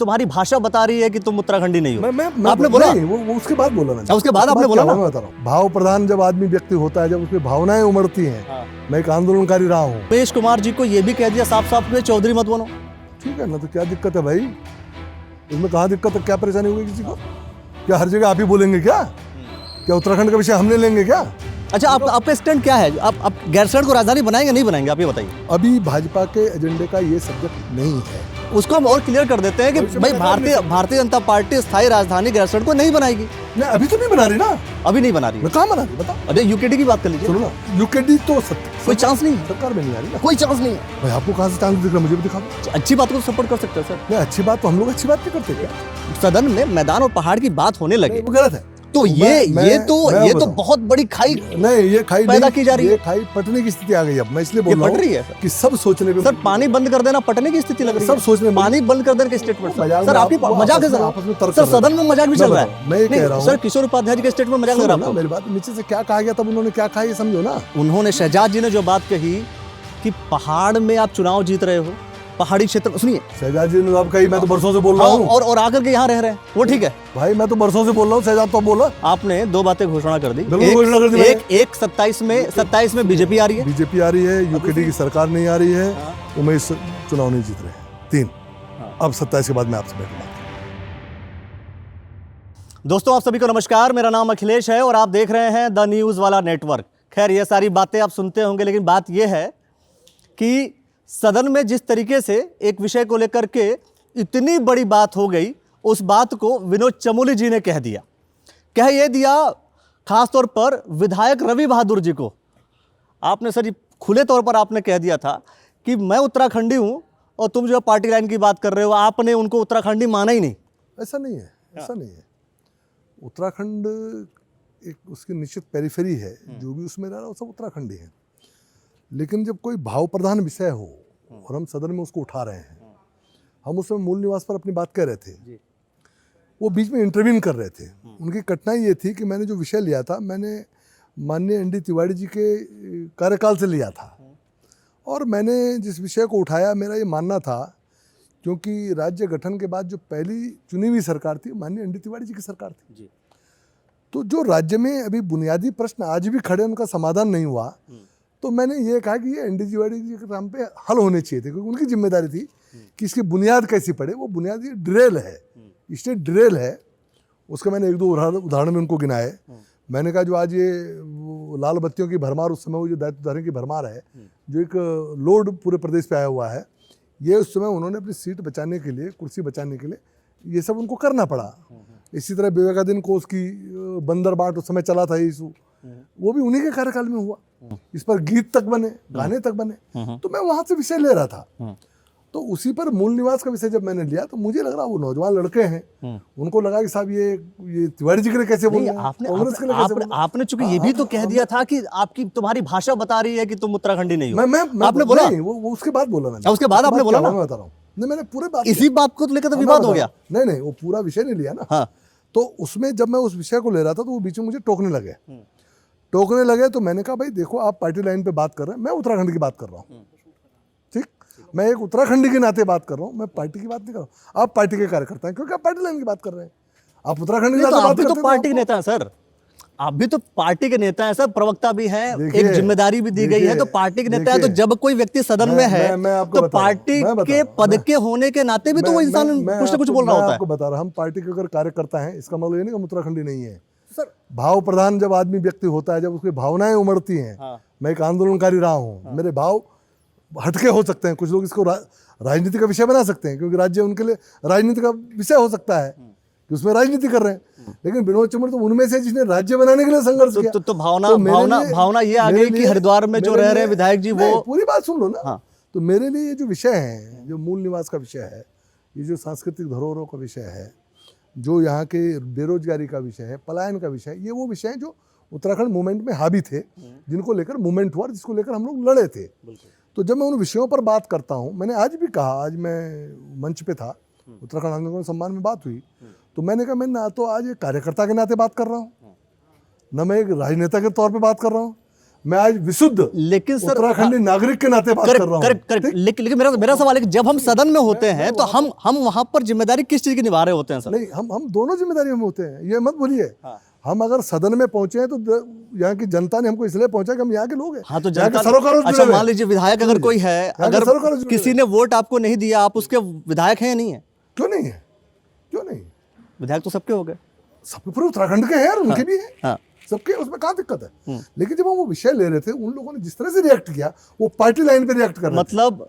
तुम्हारी भाषा बता रही है कि तुम उत्तराखंडी नहीं हो। मैं आपने बोला नहीं, वो उसके बाद बोला मैंने। उसके बाद आपने बोला ना। मैं बता रहा हूँ, भाव प्रधान जब आदमी व्यक्ति होता है, जब उसकी भावनाएं उमड़ती हैं। हाँ। मैं एक आंदोलनकारी रहा हूँ। रमेश कुमार जी को ये भी कह दिया साफ साफ कि चौधरी मत बनो। ठीक है ना, तो क्या दिक्कत है भाई, इसमें कहाँ दिक्कत है, क्या परेशानी होगी किसी को? क्या हर जगह आप ही बोलेंगे क्या उत्तराखंड का विषय हमने लेंगे क्या? अच्छा, आपका स्टैंड क्या है? आप गैरसैंण को राजधानी बनाएंगे नहीं बनाएंगे, आप ये बताइए। अभी भाजपा के एजेंडे का ये सब्जेक्ट नहीं है। उसको हम और क्लियर कर देते हैं कि भाई भारतीय जनता पार्टी स्थायी राजधानी गैरसैंण को नहीं बनाएगी। नहीं, अभी तो नहीं बना रही ना। अभी नहीं बना रही। मैं कहाँ बना रही बताओ? अरे यूकेडी की बात कर लीजिए। सुनो ना, यूकेडी तो कोई चांस नहीं है, सरकार में नहीं आ रही ना। कोई चांस नहीं है भाई। आपको कहाँ से चांस दिख रहा है? मुझे भी दिखा दो। अच्छी बात को सपोर्ट कर सकते हैं सर। नहीं, अच्छी बात तो हम लोग अच्छी बात नहीं करते क्या? सदन में मैदान और पहाड़ की बात होने लगे, वो गलत है। तो ये तो बहुत बड़ी खाई नहीं, ये खाई पैदा की जा रही है। ये खाई पटने की स्थिति आ गई। अब मैं इसलिए बोल रहा हूँ कि सब सोचने पे सर पानी बंद कर देना पटने की स्थिति लग रही है। सब सोचने पानी बंद कर देने के स्टेटमेंट सर आपकी मजाक है सर सदन में मजाक भी चल रहा है। मैं कह रहा हूँ सर किशोर उपाध्याय जी के स्टेटमेंट मजाक लग रहा है। मेरी बात नीचे से क्या कहा गया, तब उन्होंने क्या कहा ये समझो ना। उन्होंने शहजाद जी ने जो बात कही कि पहाड़ में आप चुनाव जीत रहे हो, पहाड़ी क्षेत्र, सुनिए शहजाद जी ने आप कही, मैं तो बरसों से बोल रहा हूँ और आकर के यहाँ रह रहे हैं, वो ठीक है भाई। मैं तो बरसों से बोल रहा हूँ, शहजाद तो बोला। आपने दो बातें घोषणा कर दी। एक 27 में बीजेपी आ रही है, यूकेडी की सरकार नहीं आ रही है, उमेश चुनाव नहीं जीत रहे हैं। 3 अब 27 के बाद मैं आपसे बैठूंगा। दोस्तों आप सभी को नमस्कार, मेरा नाम अखिलेश है और आप देख रहे हैं द न्यूज़ वाला नेटवर्क। खैर ये सारी बातें आप सुनते होंगे, लेकिन बात यह है कि सदन में जिस तरीके से एक विषय को लेकर के इतनी बड़ी बात हो गई, उस बात को विनोद चमोली जी ने कह ये दिया खास तौर पर विधायक रवि बहादुर जी को। आपने सर खुले तौर पर आपने कह दिया था कि मैं उत्तराखंडी हूं और तुम जो पार्टी लाइन की बात कर रहे हो, आपने उनको उत्तराखंडी माना ही नहीं। ऐसा नहीं है, ऐसा नहीं है। उत्तराखंड एक उसकी निश्चित पेरिफेरी है, जो भी उसमें रह रहा है वो सब उत्तराखंडी है। लेकिन जब कोई भाव प्रधान विषय हो और हम सदन में उसको उठा रहे हैं, हम उसमें मूल निवास पर अपनी बात कह रहे थे, वो बीच में इंटरवीन कर रहे थे। उनकी कठिनाई ये थी कि मैंने जो विषय लिया था, मैंने माननीय ND तिवारी जी के कार्यकाल से लिया था, और मैंने जिस विषय को उठाया, मेरा ये मानना था, क्योंकि राज्य गठन के बाद जो पहली चुनी हुई सरकार थी, माननीय ND तिवारी जी की सरकार थी। तो जो राज्य में अभी बुनियादी प्रश्न आज भी खड़े, उनका समाधान नहीं हुआ, तो मैंने ये कहा कि ये ND तिवारी जी के नाम पे हल होने चाहिए थे, क्योंकि उनकी जिम्मेदारी थी कि इसकी बुनियाद कैसी पड़े। वो बुनियादी ड्रेल है, स्टेट ड्रेल है। उसका मैंने 1-2 उदाहरण में उनको गिनाए। मैंने कहा जो आज ये लाल बत्तियों की भरमार, उस समय वो जो दायित्वधारियों की भरमार है, जो एक लोड पूरे प्रदेश पे आया हुआ है, ये उस समय उन्होंने अपनी सीट बचाने के लिए, कुर्सी बचाने के लिए ये सब उनको करना पड़ा। इसी तरह विवेकाधीन कोष की बंदर बाट उस समय चला था इशू, वो भी उन्हीं के कार्यकाल में हुआ। इस पर गीत तक बने, गाने तक बने। तो मैं वहां से विषय ले रहा था, तो उसी पर मूल निवास का विषय जब मैंने लिया, तो मुझे लग रहा वो नौजवान लड़के हैं, उनको लगा कि साहब ये तिवारी जी के लिए कैसे बोल रहे हैं, कांग्रेस के लिए कैसे बोल रहे हैं। आपने चूंकि ये भी तो कह दिया था कि तुम्हारी भाषा बता रही है कि तुम उत्तराखंडी नहीं हो। आपने बोला वो उसके बाद बोला मैंने। उसके बाद आपने बोला ना, मैं बता रहा हूँ। नहीं, मैंने पूरे बात, इसी बात को लेकर तो विवाद हो गया। नहीं, वो पूरा विषय नहीं लिया ना। तो उसमें जब मैं उस विषय को ले रहा था, तो वो बीच में मुझे टोकने लगे। तो मैंने कहा भाई देखो, आप पार्टी लाइन पे बात कर रहे हैं, मैं उत्तराखंड की बात कर रहा हूँ। ठीक, मैं एक उत्तराखंडी के नाते बात कर रहा हूँ, मैं पार्टी की बात नहीं कर रहा हूँ। आप पार्टी के कार्यकर्ता हैं, क्योंकि आप पार्टी लाइन की बात कर रहे हैं। आप उत्तराखंड की बात करते हैं, तो पार्टी के नेता हैं सर, आप भी तो पार्टी के नेता हैं सर, प्रवक्ता भी हैं, एक जिम्मेदारी भी दी गई है, तो पार्टी के नेता है। तो जब कोई व्यक्ति सदन में है, तो पार्टी के पद के होने के नाते भी तो वो इंसान कुछ ना कुछ बोल रहा होता है। आपको बता रहा, हम पार्टी के अगर कार्यकर्ता हैं, इसका मतलब ये नहीं कि हम उत्तराखंडी नहीं है सर। भाव प्रधान जब आदमी व्यक्ति होता है, जब उसकी भावनाएं उमड़ती हैं, मैं एक आंदोलनकारी रहा हूँ, मेरे भाव हटके हो सकते हैं। कुछ लोग इसको राजनीति का विषय बना सकते हैं, क्योंकि राज्य उनके लिए राजनीति का विषय हो सकता है कि उसमें राजनीति कर रहे हैं। लेकिन विनोद चमोली तो उनमें से जिसने राज्य बनाने के लिए संघर्ष किया। तो भावना ये आ गई कि हरिद्वार में जो रह रहे हैं विधायक जी, वो पूरी बात सुन लो ना। तो मेरे लिए ये जो विषय है, जो मूल निवास का विषय है, ये जो सांस्कृतिक धरोहरों का विषय है, जो यहाँ के बेरोजगारी का विषय है, पलायन का विषय है, ये वो विषय हैं जो उत्तराखंड मूवमेंट में हावी थे, जिनको लेकर मूवमेंट हुआ, जिसको लेकर हम लोग लड़े थे। तो जब मैं उन विषयों पर बात करता हूँ, मैंने आज भी कहा, आज मैं मंच पे था, उत्तराखंड आंदोलन सम्मान में बात हुई, तो मैंने कहा मैं ना तो आज एक कार्यकर्ता के नाते बात कर रहा हूँ, न मैं एक राजनेता के तौर पे बात कर रहा हूँ, मैं आज विशुद्ध लेकिन सर उत्तराखंडी नागरिक के नाते बात कर रहा हूँ। करेक्ट। लेकिन मेरा सवाल है कि जब हम सदन में होते हैं तो हम वहां पर जिम्मेदारी किस चीज की निभा रहे होते हैं सर? नहीं, हम दोनों जिम्मेदारी में होते हैं, ये मत बोलिए। हम अगर सदन में पहुंचे हैं तो यहाँ की जनता ने हमको इसलिए पहुंचा कि हम यहाँ के लोग हैं। हाँ, तो यहाँ के जनता, सरोकारों से अच्छा जुड़े हुए मान हैं। लीजिए विधायक अगर कोई है, यहाँ के अगर सरोकारों से जुड़े किसी ने वोट आपको नहीं दिया, आप उसके विधायक हैं या नहीं है? क्यों नहीं है, क्यों नहीं? विधायक तो सबके हो गए, सबके पूरे उत्तराखंड के हैं और उनके भी हैं, हाँ। सबके, उसमें कहाँ दिक्कत है? लेकिन जब हम वो विषय ले रहे थे, उन लोगों ने जिस तरह से रिएक्ट किया, वो पार्टी लाइन पे रिएक्ट कर रहे थे। मतलब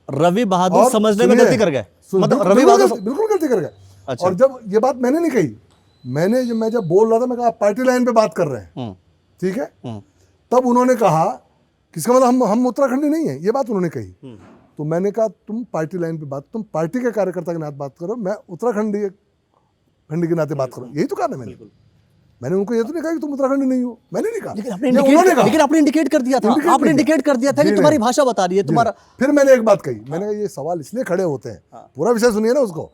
रवि बहादुर और समझने में सुनिए, गलती कर गए, मतलब बिल्कुल रवि बहादुर बिल्कुल गलती कर गए। अच्छा। और जब ये बात मैंने नहीं कही, मैं जब बोल रहा था, मैं कहा आप पार्टी लाइन पे बात कर रहे हैं, ठीक है? तब उन्होंने कहा किसका मतलब हम उत्तराखंडी नहीं है, ये बात उन्होंने कही। तो मैंने कहा तुम पार्टी लाइन पे बात, तुम पार्टी के कार्यकर्ता के नाते बात करो, मैं उत्तराखंडी के नाते बात करो, यही तो कहा ना मैंने उनको ये तो नहीं कहा कि तुम उत्तराखंडी नहीं हो, मैंने नहीं कहा। लेकिन आपने इंडिकेट कर दिया था, आपने इंडिकेट कर दिया था कि तुम्हारी भाषा बता रही है तुम्हारा। फिर मैंने एक बात कही, मैंने कहा ये सवाल इसलिए खड़े होते हैं, पूरा विषय सुनिए ना उसको।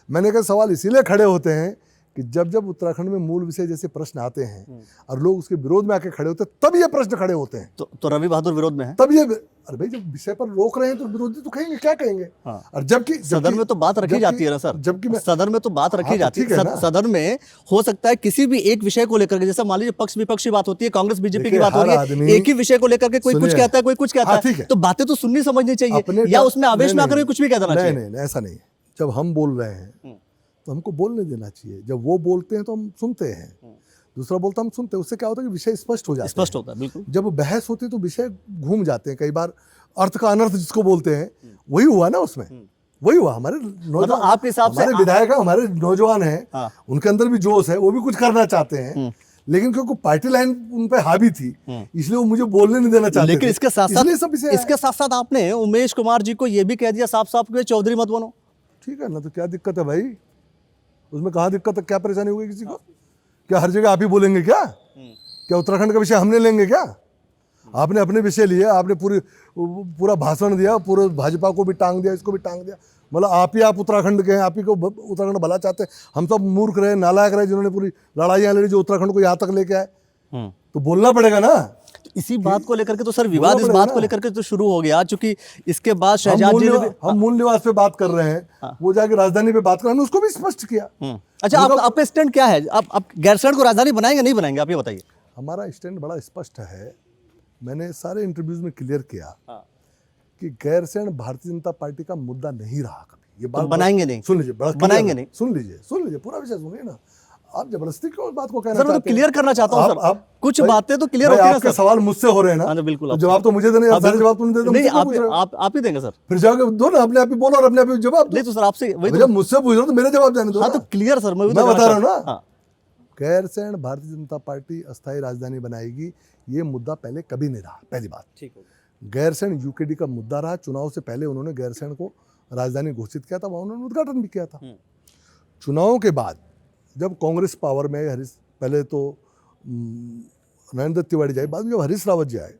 मैंने कहा सवाल इसीलिए खड़े होते हैं कि जब उत्तराखंड में मूल विषय जैसे प्रश्न आते हैं और लोग उसके विरोध में आके खड़े होते हैं, तब ये प्रश्न खड़े होते हैं। तो रवि बहादुर विरोध में है, तब ये, अरे भाई जब विषय पर रोक रहे हैं तो विरोधी तो कहेंगे, क्या कहेंगे? और जबकि सदन में तो बात रखी जाती है ना सर, जबकि सदन में तो बात रखी जाती है। सदन में हो सकता है किसी भी एक विषय को लेकर के, जैसा मान लीजिए पक्ष विपक्ष की बात होती है, कांग्रेस बीजेपी की बात हो रही है, एक ही विषय को लेकर के कोई कुछ कहता है, कोई कुछ कहता है, तो बातें तो सुननी समझनी चाहिए, या उसमें आवेश में आकर कुछ भी कह देना चाहिए? नहीं, ऐसा नहीं। जब हम बोल रहे हैं तो हमको बोलने देना चाहिए, जब वो बोलते हैं तो हम सुनते हैं, दूसरा बोलता हम सुनते हैं। उससे क्या होता है कि विषय स्पष्ट हो जाता है, स्पष्ट होता है बिल्कुल। जब बहस होती है तो विषय घूम जाते हैं, कई बार अर्थ का अनर्थ जिसको बोलते हैं, वही हुआ ना उसमें, वही हुआ। हमारे नौजवान, आपके हिसाब से हमारे विधायक हमारे नौजवान हैं, उनके अंदर भी जोश है, वो भी कुछ करना चाहते हैं, लेकिन क्योंकि पार्टी लाइन उन पे हावी थी, इसलिए वो मुझे बोलने नहीं देना चाहते। लेकिन इसके साथ साथ आपने उमेश कुमार जी को ये भी कह दिया साफ साफ कि चौधरी मत बनो। ठीक है ना, तो क्या दिक्कत है भाई, उसमें कहाँ दिक्कत है? क्या परेशानी होगी किसी को? क्या हर जगह आप ही बोलेंगे क्या? क्या उत्तराखंड का विषय हमने लेंगे क्या? आपने अपने विषय लिए, आपने पूरा भाषण दिया, पूरे भाजपा को भी टांग दिया, इसको भी टांग दिया, मतलब आप उत्तराखंड के हैं, आप ही को उत्तराखंड भला चाहते हैं। हम सब मूर्ख रहे, नालायक रहे, जिन्होंने पूरी लड़ाइयाँ लड़ी, जो उत्तराखंड को यहाँ तक लेके आए। तो बोलना पड़ेगा ना। इसी बात को लेकर के तो सर विवाद इस बात को लेकर के तो शुरू हो गया, चूंकि इसके बाद शहजाद जी ने, हम मूल निवास पे बात कर रहे हैं, वो जाके राजधानी पे बात कर रहे हैं, उसको भी स्पष्ट किया। अच्छा, आपका स्टैंड क्या है? आप गैरसैंण को राजधानी बनाएंगे नहीं बनाएंगे, आप ये बताइए। हमारा स्टैंड बड़ा स्पष्ट है, मैंने सारे इंटरव्यूज में क्लियर किया कि गैरसैंण भारतीय जनता पार्टी का मुद्दा नहीं रहा कभी। ये बात बनाएंगे नहीं, सुन लीजिए, बनाएंगे नहीं, सुन लीजिए, पूरा विषय सुनिए ना। आप जबरदस्ती क्यों बात को कहना चाहते हैं? क्लियर करना चाहता हूं सर, कुछ बातें तो क्लियर होती हैं। आपके सवाल मुझसे हो रहे हैं ना, बिल्कुल। जवाब तो मुझे देने, सारे जवाब तुम दे दो। नहीं, आप ही देंगे सर। फिर जाके दो ना, अपने आप ही बोलो और अपने आप ही जवाब। नहीं तो सर आपसे जब मुझसे पूछ रहे हो तो मेरे जवाब जाने दो। हाँ तो क्लियर सर, मैं बता रहा हूँ ना। गैरसैंण भारतीय जनता पार्टी अस्थायी राजधानी बनाएगी, ये मुद्दा पहले कभी नहीं रहा। पहली बात, ठीक हो गया। गैरसैंण यूकेडी का मुद्दा रहा। चुनाव से पहले उन्होंने गैरसैंण को राजधानी घोषित किया था, वहाँ उन्होंने उद्घाटन भी किया था। चुनावों के बाद जब कांग्रेस पावर में, पहले तो नरेंद्र तिवारी जी आए, बाद में जब हरीश रावत जी आए,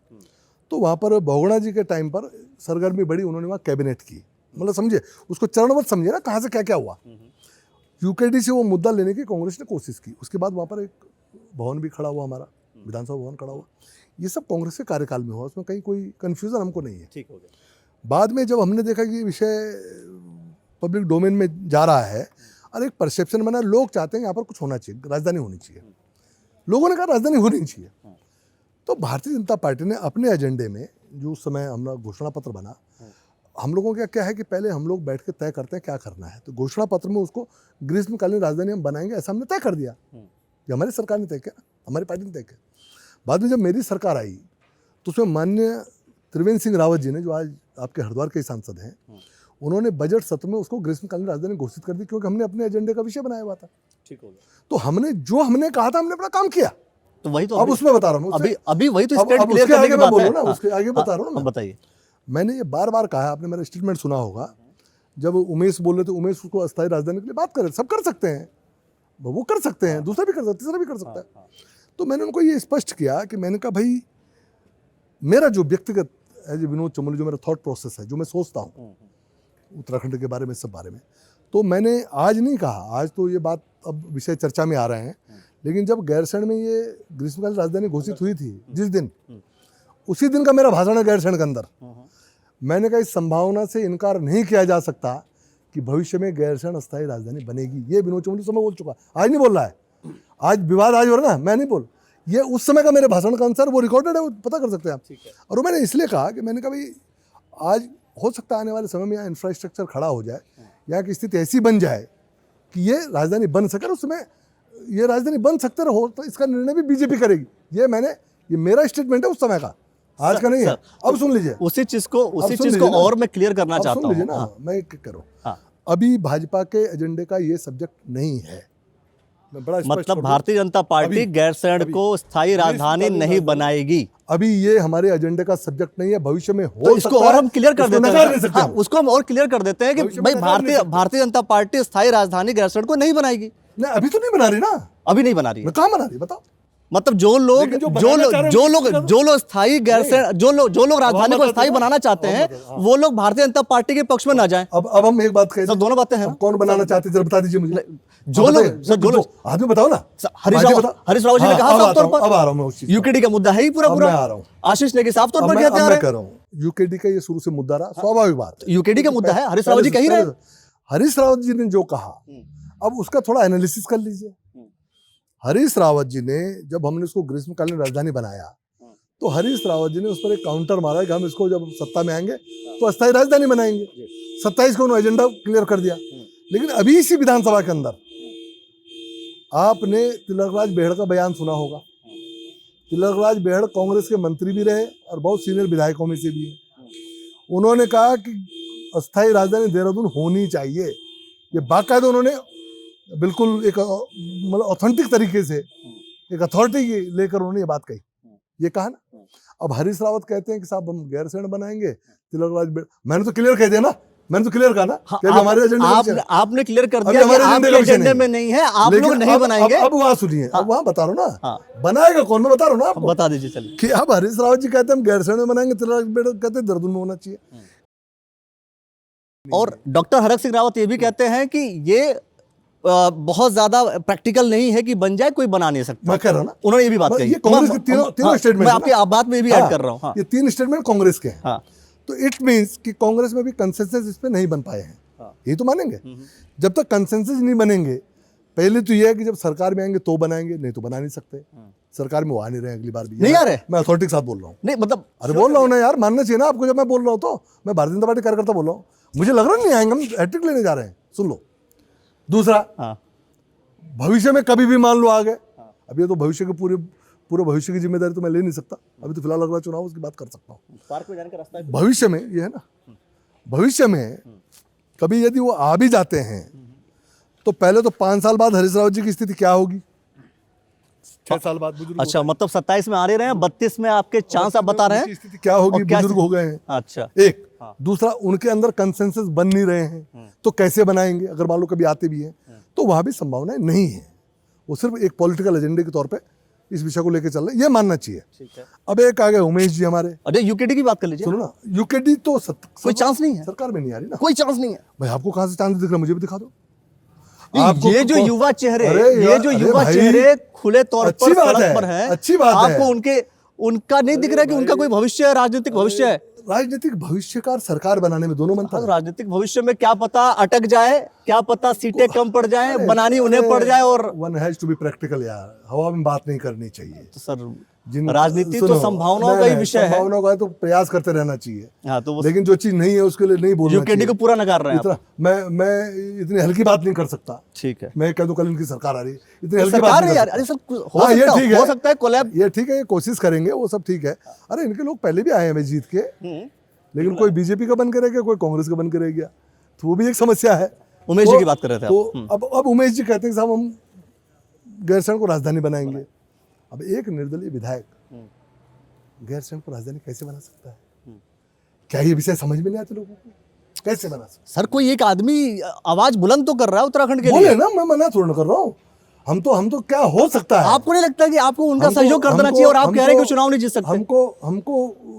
तो वहाँ पर बहुगुणा जी के टाइम पर सरगर्मी बढ़ी, उन्होंने वहाँ कैबिनेट की। मतलब समझे, उसको चरणबद्ध समझे ना, कहाँ से क्या क्या हुआ। यूकेडी से वो मुद्दा लेने की कांग्रेस ने कोशिश की। उसके बाद वहाँ पर एक भवन भी खड़ा हुआ, हमारा विधानसभा भवन खड़ा हुआ। ये सब कांग्रेस के कार्यकाल में हुआ, उसमें कहीं कोई कन्फ्यूज़न हमको नहीं है। ठीक हो गया। बाद में जब हमने देखा कि ये विषय पब्लिक डोमेन में जा रहा है और एक परसेप्शन बना, लोग चाहते हैं यहाँ पर कुछ होना चाहिए, राजधानी होनी चाहिए, लोगों ने कहा राजधानी होनी चाहिए, तो भारतीय जनता पार्टी ने अपने एजेंडे में, जो उस समय हमारा घोषणा पत्र बना, हम लोगों का क्या है कि पहले हम लोग बैठ के तय करते हैं क्या करना है। तो घोषणा पत्र में उसको ग्रीष्मकालीन राजधानी हम बनाएंगे, ऐसा हमने तय कर दिया। ये हमारी सरकार ने तय किया, हमारी पार्टी ने तय किया। बाद में जब मेरी सरकार आई तो उसमें माननीय त्रिवेंद्र सिंह रावत जी ने, जो आज आपके हरिद्वार के सांसद हैं, उन्होंने बजट सत्र में उसको ग्रीष्मकालीन राजधानी घोषित कर दी, क्योंकि हमने अपने एजेंडे का विषय बनाया हुआ था। ठीक हो गया। तो हमने कहा था, हमने अपना काम किया। तो वही तो अब उसमें बता रहा हूँ, अभी वही तो स्टेट क्लियर करने की बात है ना, उसके आगे बता रहा हूँ ना। बताइए। मैंने ये बार बार कहा, आपने मेरा स्टेटमेंट सुना होगा, जब उमेश बोल रहे थे, उमेश उसको अस्थायी राजधानी के लिए बात करे, सब कर सकते हैं, वो कर सकते हैं, दूसरा भी कर सकता है, तीसरा भी कर सकता है। तो मैंने उनको ये स्पष्ट किया कि मैंने कहा भाई, मेरा जो व्यक्तिगत एज ए विनोद चमोली, जो मेरा थॉट प्रोसेस है, जो मैं सोचता हूँ उत्तराखंड के बारे में, सब बारे में, तो मैंने आज नहीं कहा, आज तो ये बात अब विषय चर्चा में आ रहे हैं, लेकिन जब गैरसैंण में ये ग्रीष्मकालीन राजधानी घोषित हुई थी जिस दिन, उसी दिन का मेरा भाषण है गैरसैंण के अंदर। मैंने कहा इस संभावना से इनकार नहीं किया जा सकता कि भविष्य में गैरसैंण अस्थायी राजधानी बनेगी। ये विनोद चौधरी समय बोल चुका, आज नहीं बोल रहा है, आज विवाद आज हो रहा है ना, मैं नहीं बोल, ये उस समय का मेरे भाषण का आंसर, वो रिकॉर्डेड है, वो पता कर सकते हैं आप। और मैंने इसलिए कहा कि मैंने कहा भाई आज हो सकता है आने वाले समय में यहाँ इंफ्रास्ट्रक्चर खड़ा हो जाए, यहाँ की स्थिति ऐसी बन जाए कि ये राजधानी बन सके, उसमें ये राजधानी बन सकते रहो, तो इसका निर्णय भी बीजेपी करेगी। ये मेरा स्टेटमेंट है उस समय का, आज का नहीं है। अब सुन लीजिए, उसी चीज को और मैं क्लियर करना चाहता हूँ। सुन लीजिए ना, मैं करूँ, अभी भाजपा के एजेंडे का ये सब्जेक्ट नहीं है। मैं बड़ा मतलब भारतीय जनता पार्टी गैरसैंण को स्थायी राजधानी नहीं बनाएगी, अभी ये हमारे एजेंडे का सब्जेक्ट नहीं है। भविष्य में हो तो इसको और हम क्लियर कर देते हैं। हाँ, उसको हम और क्लियर कर देते हैं कि भाई भारतीय जनता पार्टी स्थायी राजधानी गैरसैंण को नहीं बनाएगी। नहीं, अभी तो नहीं बना रही ना, अभी नहीं बना रही है। कहाँ बना रही बताओ। मतलब जो लोग स्थायी गैरसैंण, जो लोग राजधानी को स्थायी बनाना चाहते हैं, वो लोग भारतीय जनता पार्टी के पक्ष में ना जाएं। अब हम एक बात कहें, दोनों बातें हैं। कौन बनाना चाहते जरा बता दीजिए मुझे। जो लोग आदमी बताओ ना। हरीश रावत जी ने कहा साफ तौर पर, अब आ रहा हूँ मैं उस चीज, यूकेडी का मुद्दा है ही पूरा पूरा। आ रहा हूँ, आशीष ने साफ तौर पर कहते मैं कह रहा हूँ यूकेडी का ये शुरू से मुद्दा रहा, स्वाभाविक बात है, यूकेडी का मुद्दा है, हरीश रावत जी कह ही रहे। हरीश रावत जी ने जो कहा, अब उसका थोड़ा एनालिसिस कर लीजिए। हरीश रावत जी ने, जब हमने उसको ग्रीष्मकालीन राजधानी बनाया, तो हरीश रावत जी ने उस पर एक काउंटर मारा कि हम इसको जब सत्ता में आएंगे तो अस्थायी राजधानी बनाएंगे। 27 को उन्होंने एजेंडा क्लियर कर दिया। लेकिन अभी इसी विधानसभा के अंदर आपने तिलकराज बेहड़ का बयान सुना होगा। तिलकराज बेहड़ कांग्रेस के मंत्री भी रहे और बहुत सीनियर विधायकों में से भी हैं। उन्होंने कहा कि अस्थायी राजधानी देहरादून होनी चाहिए। ये बाकायदा उन्होंने बिल्कुल एक मतलब ऑथेंटिक तरीके से एक अथॉरिटी लेकर उन्होंने ये बात कही, ये कहा ना। अब हरीश रावत कहते हैं कि साहब हम गैरसैंण बनाएंगे, तिलकराज, मैंने तो क्लियर कह दिया ना, मैंने तो क्लियर कहा ना कि हमारे एजेंडे आपने क्लियर कर दिया कि आपके एजेंडे में नहीं है, आप लोग नहीं बनाएंगे। अब वहाँ सुनिए, अब वहाँ बता रहा हूँ ना, बनाएगा कौन, मैं बता रहा हूँ ना आपको। बता दीजिए चलिए। कि अब हरीश रावत जी कहते हैं हम गैरसैंण में बनाएंगे, तिलकराज कहते हैं देहरादून में होना चाहिए। और डॉक्टर हरक सिंह रावत ये भी कहते हैं कि ये बहुत ज्यादा प्रैक्टिकल नहीं है कि बन जाए, कोई बना नहीं सकता। मैं कह रहा हूँ ना, उन्होंने ये भी बात कही। ये कांग्रेस के तीनों स्टेटमेंट, मैं आपकी बात में भी ऐड कर रहा हूँ। ये 3 स्टेटमेंट कांग्रेस के हैं। तो इट मींस कि कांग्रेस में भी कंसेंसस इस पे नहीं बन पाए हैं। ये तो मानेंगे। जब तक कंसेंसस नहीं बनेंगे, पहले तो ये है कि जब सरकार में आएंगे तो बनाएंगे, नहीं तो बना नहीं सकते। सरकार में वो आ नहीं रहे, अगली बार भी नहीं आ रहे। मैं अथॉरिटी के साथ बोल रहा हूँ। नहीं मतलब, अरे बोल रहा हूँ ना यार, मानना चाहिए ना आपको। जब मैं बोल रहा हूँ तो मैं भारतीय जनता पार्टी कार्यकर्ता बोल रहा हूँ, मुझे लग रहा नहीं आएंगे, हम हैट्रिक लेने जा रहे हैं। सुन लो। दूसरा, भविष्य में कभी भी मान लो आ गए, अब ये तो भविष्य के पूरे भविष्य की जिम्मेदारी तो मैं ले नहीं सकता। अभी तो फिलहाल अगला चुनाव उसकी बात कर सकता हूँ। पार्क में जाने का रास्ता है। भविष्य में ये है ना, भविष्य में कभी यदि वो आ भी जाते हैं तो पहले तो 5 साल बाद हरीश रावत जी की स्थिति क्या होगी, 6 साल बाद बुजुर्ग। अच्छा, मतलब 27 में आ रहे हैं, 32 में आपके चांस आप बता रहे हैं स्थिति क्या होगी, बुजुर्ग हो गए हैं। अच्छा, एक दूसरा, उनके अंदर कंसेंसस बन नहीं रहे हैं तो कैसे बनाएंगे, अगर मान लो कभी आते भी हैं तो वहां भी संभावनाएं नहीं है। वो सिर्फ एक पॉलिटिकल एजेंडे के तौर पे इस विषय को लेकर चल रहे हैं, ये मानना चाहिए। ठीक है। अब एक आ गए उमेश जी हमारे। अरे यूकेडी की बात कर लीजिए। सुनो ना, यूकेडी तो कोई चांस नहीं है, सरकार में नहीं आ रही ना, कोई चांस नहीं है भाई। आपको कहां से चांस दिख रहा है, मुझे भी दिखा दो। ये जो युवा चेहरे, ये जो युवा चेहरे खुले तौर पर सड़क पर हैं, अच्छी बात है। आपको उनका नहीं दिख रहा कि उनका कोई भविष्य है, राजनीतिक भविष्य है। राजनीतिक भविष्य का सरकार बनाने में दोनों मंत्र है। राजनीतिक भविष्य में क्या पता अटक जाए, क्या पता सीटें कम पड़ जाए, बनानी उन्हें पड़ जाए। और one has to be practical यार, हवा में बात नहीं करनी चाहिए। तो सर, राजनीति तो संभावनाओं का ही विषय है। संभावनाओं का तो प्रयास करते रहना चाहिए। हाँ, तो लेकिन जो चीज नहीं है उसके लिए नहीं बोलना चाहिए। यूकेडी को पूरा नकार रहे हैं आप। मैं इतनी हल्की बात नहीं कर सकता। ठीक है, मैं कह दूं कल इनकी सरकार आ रही है, इतनी हल्की सरकार बात नहीं यार। अरे सर, हो सकता है कोलैब, ये ठीक है, ये कोशिश करेंगे, वो सब ठीक है। अरे इनके लोग पहले भी आए हैं जीत के, लेकिन कोई बीजेपी का बन के रह गया, कोई कांग्रेस का बन के रह गया, तो वो भी एक समस्या है। उमेश जी की बात कर रहे थे तो अब उमेश जी कहते हैं साहब हम गैरसैंण को राजधानी बनाएंगे। अब एक निर्दलीय विधायक गैरसैंण को राजधानी कैसे बना सकता है? क्या ये विषय समझ में नहीं आते लोगों को? कैसे बना सकता? सर, कोई एक आदमी आवाज बुलंद तो कर रहा है उत्तराखंड के लिए। बोले ना, मैं मना थोड़ा कर रहा हूँ। हम तो क्या हो सकता है? आपको नहीं लगता कि आपको उनका सहयोग कर देना चाहिए? और आप कह रहे हैं कि चुनाव नहीं जीत सकते। हमको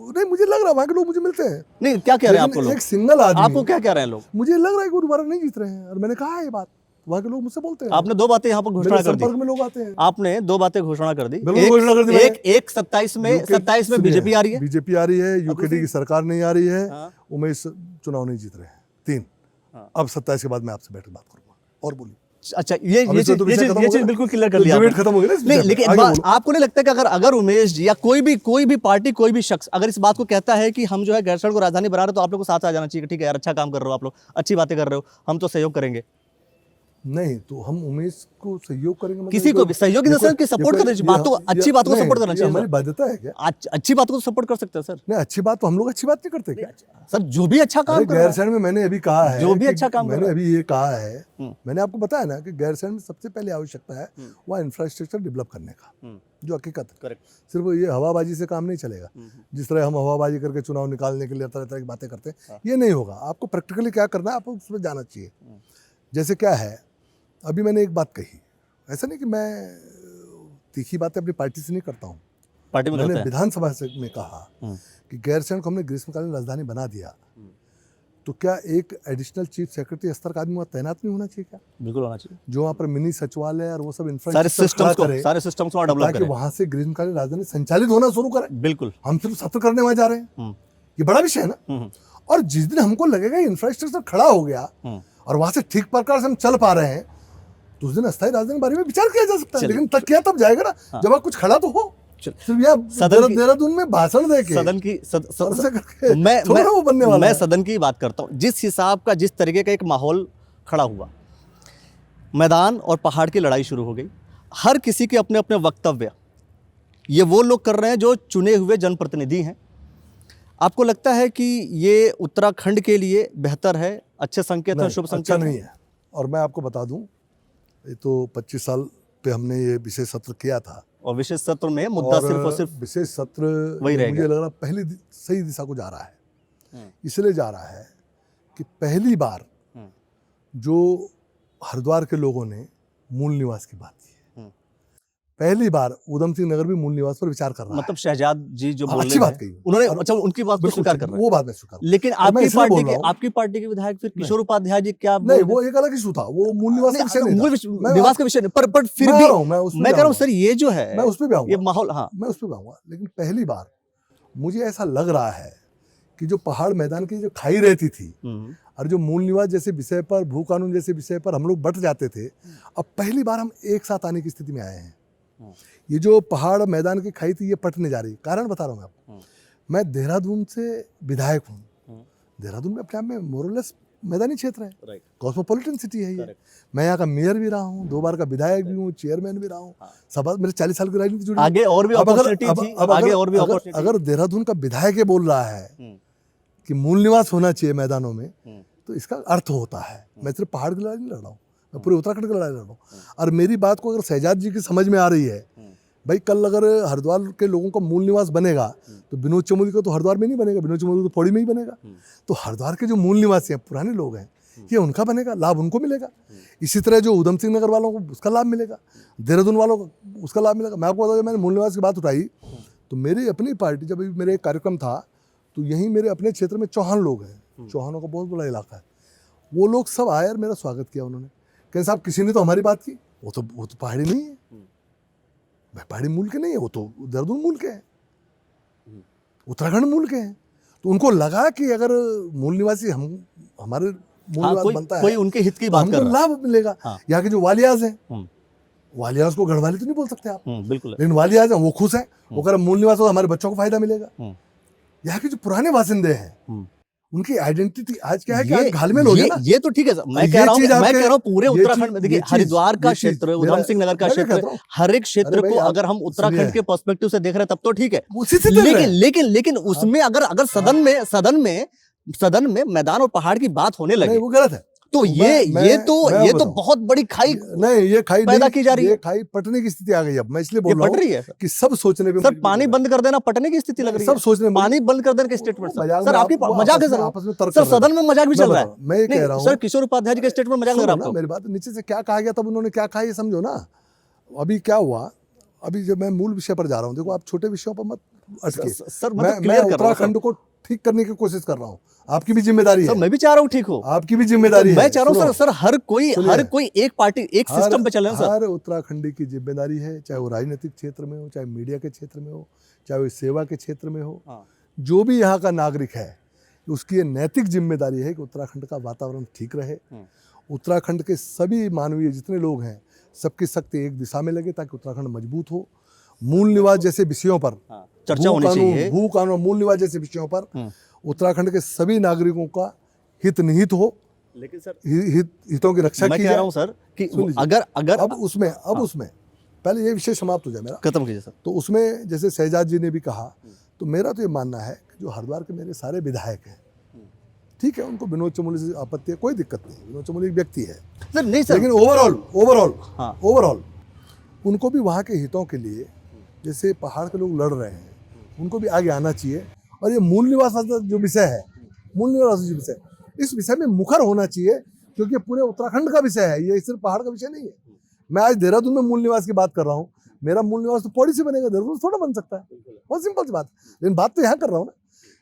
नहीं, मुझे लग रहा है वहाँ के लोग मुझे मिलते हैं। नहीं, क्या कह रहे हैं आप लोग? एक सिंगल आदमी, आपको क्या कह रहे हैं लोग? मुझे लग रहा है कि वो दोबारा नहीं जीत रहे हैं, और मैंने कहा है ये बात वहाँ के लोग मुझसे बोलते हैं, आपने 2 बातें यहाँ पर घोषणा मेरे कर दी। संपर्क में लोग आते हैं। आपने 2 बातें घोषणा कर दी। बिल्कुल घोषणा कर दी मैंने। एक 27 में बीजेपी आ रही है, बीजेपी आ रही है, यूकेडी की सरकार नहीं आ रही है, हाँ। उमेश चुनाव नहीं जीत रहे हैं, 3। हाँ। अब 27 के बाद मैं आपसे बैठ के बात करूंगा और बोलिए। अच्छा, अब इससे तो विषय खत्म हो ये चीज गया। बिल्कुल क्लियर कर तो लिया डिबेट आपने। खत्म हो गया ना इस नहीं, विषय पे। लेकिन आगे बोलो। आपको नहीं लगता कि अगर उमेश जी या कोई भी पार्टी, कोई भी शख्स अगर इस बात को कहता है कि हम जो है गैरसैंण को राजधानी बना रहे हैं, तो आप लोग को साथ आ जाना चाहिए कि ठीक है यार, अच्छा काम कर रहे हो आप लोग, अच्छी बातें कर रहे हो, हम तो सहयोग करेंगे। नहीं, तो हम उमेश को सहयोग करेंगे मतलब किसी को भी सहयोग की की सपोर्ट करना चाहिए, बातों अच्छी बातों को सपोर्ट करना चाहिए। हमारी बाध्यता है क्या? अच्छी बातों को सपोर्ट कर सकते हैं सर। नहीं, अच्छी बात तो हम लोग अच्छी बात नहीं करते क्या? सर जो भी अच्छा काम कर रहा है, गैरसैंण में मैंने अभी कहा है, जो भी कि अच्छा काम कर मैंने रहा है। अभी ये कहा है, मैंने आपको बताया ना कि गैरसैंण में सबसे पहले आवश्यकता है वह इंफ्रास्ट्रक्चर डेवलप करने का, जो हकीकत है। करेक्ट। सिर्फ ये हवाबाजी से काम नहीं चलेगा। जिस तरह हम हवाबाजी करके चुनाव निकालने के लिए तरह तरह की बातें करते हैं, ये नहीं होगा। आपको प्रैक्टिकली क्या करना है, आपको उसमें जाना चाहिए। जैसे क्या है, अभी मैंने एक बात कही, ऐसा नहीं कि मैं तीखी बातें अपनी पार्टी से नहीं करता हूँ। पार्टी में मैंने विधानसभा से में कहा कि गैरसैंण को हमने ग्रीष्मकालीन राजधानी बना दिया, तो क्या एक एडिशनल चीफ सेक्रेटरी स्तर का आदमी वहाँ तैनात नहीं होना चाहिए क्या? बिल्कुल होना चाहिए। जो वहाँ पर मिनी सचिवालय और वो सब सारे इंफ्रास्ट्रक्चर सारे सिस्टम्स को डेवलप ताकि करें। वहाँ से ग्रीष्मकालीन राजधानी संचालित होना शुरू करें। बिल्कुल। हम सिर्फ सत्र करने वहाँ जा रहे हैं, ये बड़ा विषय है ना। और जिस दिन हमको लगेगा इंफ्रास्ट्रक्चर खड़ा हो गया और वहाँ से ठीक प्रकार से हम चल पा रहे हैं, तो उस दिन अस्थायी राजधानी के बारे में विचार किया जा सकता है। लेकिन तक किया तब जाएगा ना जब कुछ खड़ा तो हो। सिर्फ यह देहरादून में भाषण देके सदन की मैं मैं सदन की बात करता हूँ। जिस हिसाब का, जिस तरीके का एक माहौल खड़ा हुआ, मैदान और पहाड़ की लड़ाई शुरू हो गई, हर किसी के अपने अपने वक्तव्य, ये वो लोग कर रहे हैं जो चुने हुए जनप्रतिनिधि हैं। आपको लगता है कि ये उत्तराखंड के लिए बेहतर है, अच्छे संकेत है, शुभ संकेत अच्छा नहीं है? और मैं आपको बता दूं, ये तो 25 साल पे हमने ये विशेष सत्र किया था, और विशेष सत्र में मुद्दा सिर्फ और सिर्फ विशेष सत्र वही मुझे लग रहा पहली सही दिशा को जा रहा है। इसलिए जा रहा है कि पहली बार जो हरिद्वार के लोगों ने मूल निवास की बात की है, पहली बार उधम सिंह नगर भी मूल निवास पर विचार कर रहा है। मतलब शहजाद जी जो बोल अच्छी रहे बात कही उन्होंने, अच्छा उनकी बात को स्वीकार कर रहे हैं, वो बात मैं स्वीकार। लेकिन आपकी पार्टी के विधायक फिर किशोर उपाध्याय जी क्या नहीं, वो एक अलग इशू था, वो मूल निवास का विषय नहीं था। निवास का विषय नहीं, पर फिर भी मैं कह रहा हूँ सर, ये जो है मैं उस पर भी आऊंगा, ये माहौल, हाँ मैं उस पर भी आऊंगा। लेकिन पहली बार मुझे ऐसा लग रहा है कि जो पहाड़ मैदान की जो खाई रहती थी और जो मूल निवास जैसे विषय पर, भू कानून जैसे विषय पर हम लोग बट जाते थे, अब पहली बार हम एक साथ आने की स्थिति में आए हैं। ये जो पहाड़ मैदान की खाई थी, ये पटने जा रही है। कारण बता रहा हूँ मैं आपको। मैं देहरादून से विधायक हूँ। देहरादून में अपने आप में मोरलेस मैदानी क्षेत्र है, कॉस्मोपॉलिटन सिटी है ये। मैं यहाँ का मेयर भी रहा हूँ, 2 बार का विधायक भी हूँ, चेयरमैन भी रहा हूँ। सब मेरे 40 साल की राजनीति जुड़ी। आगे और भी अपॉर्चुनिटी थी, आगे और भी अपॉर्चुनिटी। अगर देहरादून का विधायक बोल रहा है कि मूल निवास होना चाहिए मैदानों में, तो इसका अर्थ होता है मैं सिर्फ पहाड़ की लड़ाई नहीं लड़ रहा हूँ, मैं पूरे उत्तराखंड की लड़ाई लड़ रहा हूँ। और मेरी बात को अगर शहजाद जी की समझ में आ रही है, भाई कल अगर हरिद्वार के लोगों का मूल निवास बनेगा तो विनोद चमोली का तो हरिद्वार में नहीं बनेगा, विनोद चमोली तो पौड़ी में ही बनेगा। तो हरिद्वार के जो मूल निवासी हैं, पुराने लोग हैं, ये उनका बनेगा, लाभ उनको मिलेगा। इसी तरह जो उधम सिंह नगर वालों को उसका लाभ मिलेगा, देहरादून वालों को उसका लाभ मिलेगा। मैं आपको बता दूं, मैंने मूल निवास की बात उठाई तो मेरी अपनी पार्टी, जब मेरे एक कार्यक्रम था तो यहीं मेरे अपने क्षेत्र में चौहान लोग हैं, चौहानों का बहुत बड़ा इलाका है, वो लोग सब आए और मेरा स्वागत किया उन्होंने। कहें साहब किसी ने तो हमारी बात की, वो तो पहाड़ी नहीं है, भाई पहाड़ी मूल के नहीं है, वो तो देहरादून मूल के हैं, उत्तराखंड मूल के हैं। तो उनको लगा कि अगर मूल निवासी हमारे मूल निवास बनता है, कोई उनके हित की बात कर रहा है, लाभ मिलेगा। यहाँ के जो वालियाज हैं, वालियाज को गढ़वाली तो नहीं बोल सकते आप, बिल्कुल, लेकिन वालियाज हैं वो खुश हैं, वो कह रहे मूल निवास हो हमारे बच्चों को फायदा मिलेगा। यहाँ के जो पुराने बासिंदे हैं उनकी आइडेंटिटी आज क्या है कि आज घालमेल हो गया ना। ये तो ठीक है, मैं कह रहा हूँ पूरे उत्तराखंड में देखिए, हरिद्वार का क्षेत्र, उधम सिंह नगर का क्षेत्र, हर एक क्षेत्र को अगर हम उत्तराखंड के पर्सपेक्टिव से देख रहे हैं तब तो ठीक है। लेकिन उसमें अगर सदन में मैदान और पहाड़ की बात होने लगे, वो गलत है। तो ये तो बहुत बड़ी खाई नहीं, ये खाई पैदा की जा रही है, ये खाई पटने की स्थिति आ गई। अब मैं इसलिए बोल रहा हूँ कि सब सोचने पे, सर पानी बंद कर देना पटने की स्थिति लग रही है, सब सोचने, पानी बंद कर देने के स्टेटमेंट। सर आपकी मजाक है सर, सदन में मजाक भी चल रहा है। मैं कह रहा हूँ सर, किशोर उपाध्याय जी के स्टेटमेंट मजाक लग रहा है आपको? मेरी बात नीचे से क्या कहा गया तब उन्होंने क्या कहा ये समझो ना। अभी क्या हुआ, अभी जब मैं मूल विषय पर जा रहा हूँ, देखो आप छोटे विषयों पर मत अटके। सर मैं उत्तराखंड को ठीक करने की कोशिश कर रहा हूँ। आपकी भी जिम्मेदारी है। सर मैं भी चाह रहा हूँ ठीक हो, आपकी भी जिम्मेदारी है। मैं चाह रहा हूँ सुनो, सर हर कोई एक पार्टी एक सिस्टम पे चले सर। हर उत्तराखंडी की जिम्मेदारी है, चाहे वो राजनीतिक क्षेत्र में हो, चाहे मीडिया के क्षेत्र में हो, चाहे वो सेवा के क्षेत्र में हो। हाँ। जो भी यहाँ का नागरिक है उसकी ये नैतिक जिम्मेदारी है कि उत्तराखंड का वातावरण ठीक रहे, उत्तराखंड के सभी मानवीय जितने लोग हैं सबकी शक्ति एक दिशा में लगे ताकि उत्तराखंड मजबूत हो। मूल निवास जैसे विषयों पर चर्चा होनी चाहिए। भू कानून, मूल निवास जैसे विषयों पर उत्तराखंड के सभी नागरिकों का हित निहित हो, लेकिन सर हितों की रक्षा मैं की कह जाए। रहा हूँ सर कि अगर अब उसमें पहले ये विषय समाप्त हो जाए मेरा, खत्म कीजिए सर। तो उसमें जैसे शहजाद जी ने भी कहा, तो मेरा तो ये मानना है कि जो हरिद्वार के मेरे सारे विधायक हैं, ठीक है, उनको विनोद चमोली से आपत्ति है, कोई दिक्कत नहीं, विनोद चमोली एक व्यक्ति है सर, नहीं सर, लेकिन ओवरऑल उनको भी वहाँ के हितों के लिए, जैसे पहाड़ के लोग लड़ रहे हैं, उनको भी आगे आना चाहिए। और ये मूल निवास जो विषय है, मूल निवास जो विषय, इस विषय में मुखर होना चाहिए, क्योंकि पूरे उत्तराखंड का विषय है, ये सिर्फ पहाड़ का विषय नहीं है। मैं आज देहरादून में मूल निवास की बात कर रहा हूँ, मेरा मूल निवास तो पौड़ी से बनेगा, देहरादून थोड़ा बन सकता है, बहुत सिंपल सी बात। लेकिन बात तो यहाँ कर रहा हूँ ना,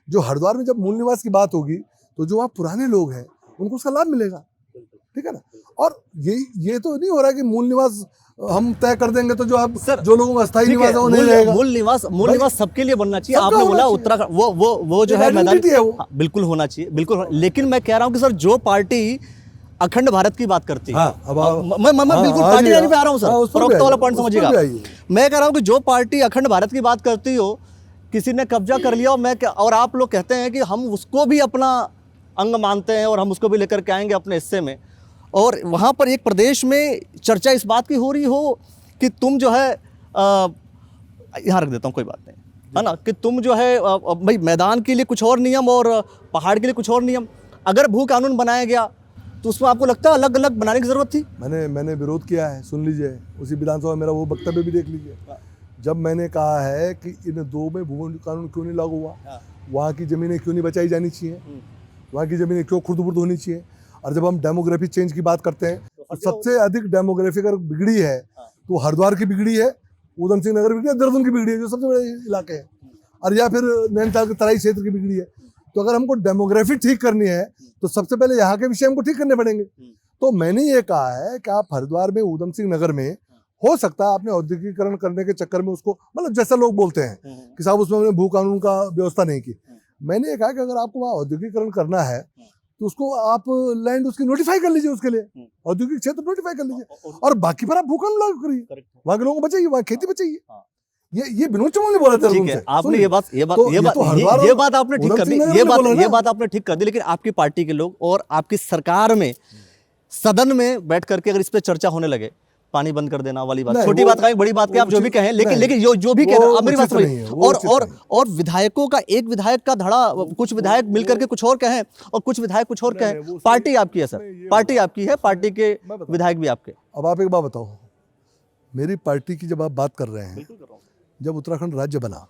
जो हरिद्वार में जब मूल निवास की बात होगी तो जो वहाँ पुराने लोग हैं उनको उसका लाभ मिलेगा, ठीक है ना। और ये तो नहीं हो रहा है कि मूल निवास हम तय कर देंगे तो जो आप जो लोगों का अस्थायी निवास है वो नहीं रहेगा। मूल निवास सबके लिए बनना चाहिए। आपने बोला उत्तराखंड वो जो है मैदानी है, वो बिल्कुल होना चाहिए, बिल्कुल। लेकिन मैं कह रहा हूँ कि सर जो पार्टी अखंड भारत की बात करती है, मैं बिल्कुल पार्टी लाइन पे आ रहा हूँ सर, उपरोक्त वाला पॉइंट समझिएगा। मैं कह रहा हूँ कि जो पार्टी अखंड भारत की बात करती हो, किसी ने कब्जा कर लिया और आप लोग कहते हैं कि हम उसको भी अपना अंग मानते हैं और हम उसको भी लेकर के आएंगे अपने हिस्से में, और वहाँ पर एक प्रदेश में चर्चा इस बात की हो रही हो कि तुम जो है यहाँ रख देता हूँ, कोई बात नहीं, है ना, कि तुम जो है भाई मैदान के लिए कुछ और नियम और पहाड़ के लिए कुछ और नियम। अगर भू कानून बनाया गया तो उसमें आपको लगता है अलग अलग बनाने की जरूरत थी? मैंने विरोध किया है, सुन लीजिए, उसी विधानसभा में मेरा वो वक्तव्य भी देख लीजिए। जब मैंने कहा है कि इन दो में भू कानून क्यों नहीं लागू हुआ, वहाँ की ज़मीनें क्यों नहीं बचाई जानी चाहिए, वहाँ की ज़मीनें क्यों खुर्द-बुर्द होनी चाहिए। और जब हम डेमोग्राफी चेंज की बात करते हैं तो सबसे अधिक डेमोग्राफी अगर बिगड़ी है तो हरिद्वार की बिगड़ी है, ऊधम सिंह नगर बिगड़ी है, देहरादून की बिगड़ी है, जो सबसे बड़े इलाके हैं, और या फिर नैनीताल के तराई क्षेत्र की बिगड़ी है। तो अगर हमको डेमोग्राफी ठीक करनी है तो सबसे पहले यहाँ के विषय हमको ठीक करने पड़ेंगे। तो मैंने ये कहा है कि आप हरिद्वार में ऊधम सिंह नगर में, हो सकता है आपने औद्योगिकरण करने के चक्कर में उसको, मतलब जैसा लोग बोलते हैं कि साहब उसमें भू कानून का व्यवस्था नहीं की, मैंने ये कहा कि अगर आपको वहाँ औद्योगिकरण करना है तो उसको आप लैंड उसकी नोटिफाई कर लीजिए, उसके लिए औद्योगिक क्षेत्र नोटिफाई कर लीजिए, और बाकी पर आप भू कानून लागू करिए, वहाँ के लोगों को बचाइए, वहाँ खेती बचाइए। ये विनोद चमोली ने बोला था। ठीक है, आपने ये बात आपने ठीक कर दी, ये बात आपने ठीक कर दी। लेकिन आपकी पार्टी के लोग और आपकी सरकार में सदन में बैठ करके अगर इस पे चर्चा होने लगे, पानी बंद कर देना वाली बात, छोटी बात का बड़ी बात की आप जो भी कहें, लेकिन जो भी कह रहे हैं, मेरी बात समझिए। और विधायकों का, एक विधायक का धड़ा, कुछ विधायक मिलकर के कुछ और कहें और कुछ विधायक कुछ और कहें। पार्टी आपकी है सर, पार्टी आपकी है, पार्टी के विधायक भी आपके। अब आप एक बात बताओ, मेरी पार्टी की जब आप बात कर रहे हैं, जब उत्तराखंड राज्य बना,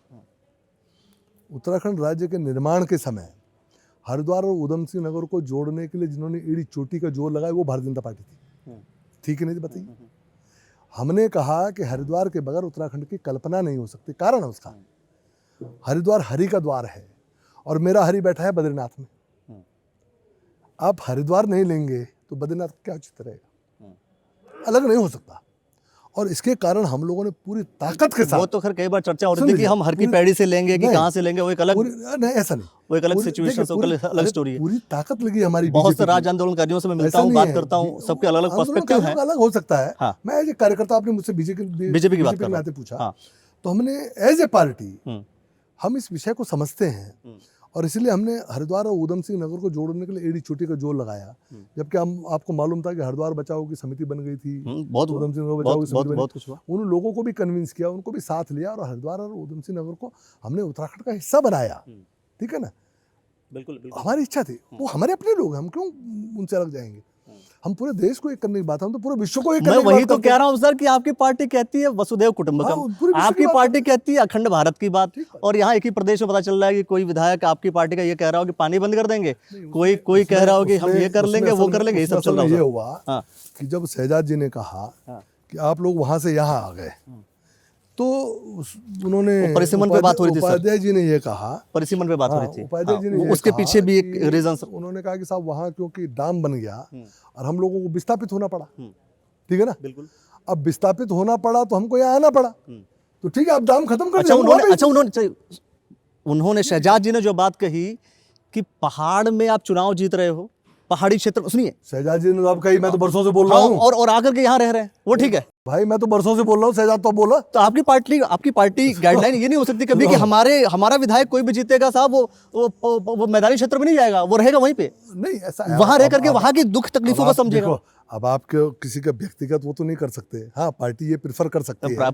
उत्तराखंड राज्य के निर्माण के समय हरिद्वार और ऊधम सिंह नगर को जोड़ने के लिए जिन्होंने एड़ी चोटी का जोर लगाया वो भारतीय जनता पार्टी थी, ठीक है नहीं? बताइए। हमने कहा कि हरिद्वार के बगैर उत्तराखंड की कल्पना नहीं हो सकती। कारण है उसका, हरिद्वार हरि का द्वार है और मेरा हरि बैठा है बद्रीनाथ में। आप हरिद्वार नहीं लेंगे तो बद्रीनाथ क्या उचित रहेगा? अलग नहीं हो सकता। और इसके कारण हम लोगों ने पूरी ताकत के साथ, वो तो खैर कई बार चर्चा हो रही थी कि हम हर की पैड़ी से लेंगे कि कहां से लेंगे, वो एक अलग, नहीं ऐसा नहीं, वो एक अलग सिचुएशन, अलग स्टोरी है। पूरी ताकत लगी हमारी। बहुत से राज्य आंदोलनकारियों से मैं मिलता हूँ, बात करता हूँ, सबके अलग अलग पर्सपेक्टिव है, अलग हो सकता है। मैं एज ए कार्यकर्ता, आपने मुझसे बीजेपी की बात करते पूछा, तो हमने एज ए पार्टी हम इस विषय को समझते हैं और इसलिए हमने हरिद्वार और ऊधम सिंह नगर को जोड़ने के लिए एड़ी चोटी का जोर लगाया। जबकि हम आपको मालूम था कि हरिद्वार बचाओ की समिति बन गई थी, ऊधम सिंह नगर बचाओ की समिति बनी, उन लोगों को भी कन्विंस किया, उनको भी साथ लिया और हरिद्वार और ऊधम सिंह नगर को हमने उत्तराखंड का हिस्सा बनाया, ठीक है ना। बिल्कुल, हमारी इच्छा थी, वो हमारे अपने लोग, हम क्यों उनसे अलग जाएंगे? हम पूरे देश को एक करने की बात, हम तो पूरे विश्व को एक करने की बात। मैं वही तो कह रहा हूँ सर कि आपकी पार्टी कहती है वसुधैव कुटुंबकम, आपकी पार्टी कहती है अखंड भारत की बात, और यहाँ एक ही प्रदेश में पता चल रहा है कि कोई विधायक आपकी पार्टी का ये कह रहा हो कि पानी बंद कर देंगे, कोई कह रहा हो कि हम ये कर लेंगे, वो कर लेंगे, ये सब चल रहा है। ये हुआ कि जब शहजाद जी ने कहा कि आप लोग वहां से यहाँ आ गए, तो उन्होंने परिसीमन पे बात हो रही थी सर। उपाध्याय जी ने ये कहा, परिसीमन पे बात हो रही थी। उपाध्याय जी ने वो ये उसके कहा पीछे भी एक कि रीजन। उन्होंने कहा कि साहब वहाँ क्योंकि डैम बन गया और हम लोगों को विस्थापित होना पड़ा, ठीक है ना। बिल्कुल। अब विस्थापित होना पड़ा तो हमको यहाँ आना पड़ा, तो ठीक है आप डैम खत्म कर अच्छा दीजिए। उन्होंने शहजाद जी ने जो बात कही कि पहाड़ में आप चुनाव जीत रहे हो, पहाड़ी क्षेत्र, सुनिए शहजाद जी ने तो आप कही, मैं तो बरसों से बोल रहा हूँ और आकर के यहाँ रह रहे हैं, वो ठीक है भाई, मैं तो बरसों से बोल रहा हूँ, शहजाद तो बोला। तो आपकी पार्टी गाइडलाइन ये नहीं हो सकती कभी कि हमारा विधायक कोई भी जीतेगा साहब वो मैदानी क्षेत्र में नहीं जाएगा, वो रहेगा वहीं पे, नहीं ऐसा वहां रह करके वहां की दुख तकलीफों को समझेगा। अब आप किसी का व्यक्तिगत वो तो नहीं कर सकते। हाँ, पार्टी ये प्रेफर कर सकती है,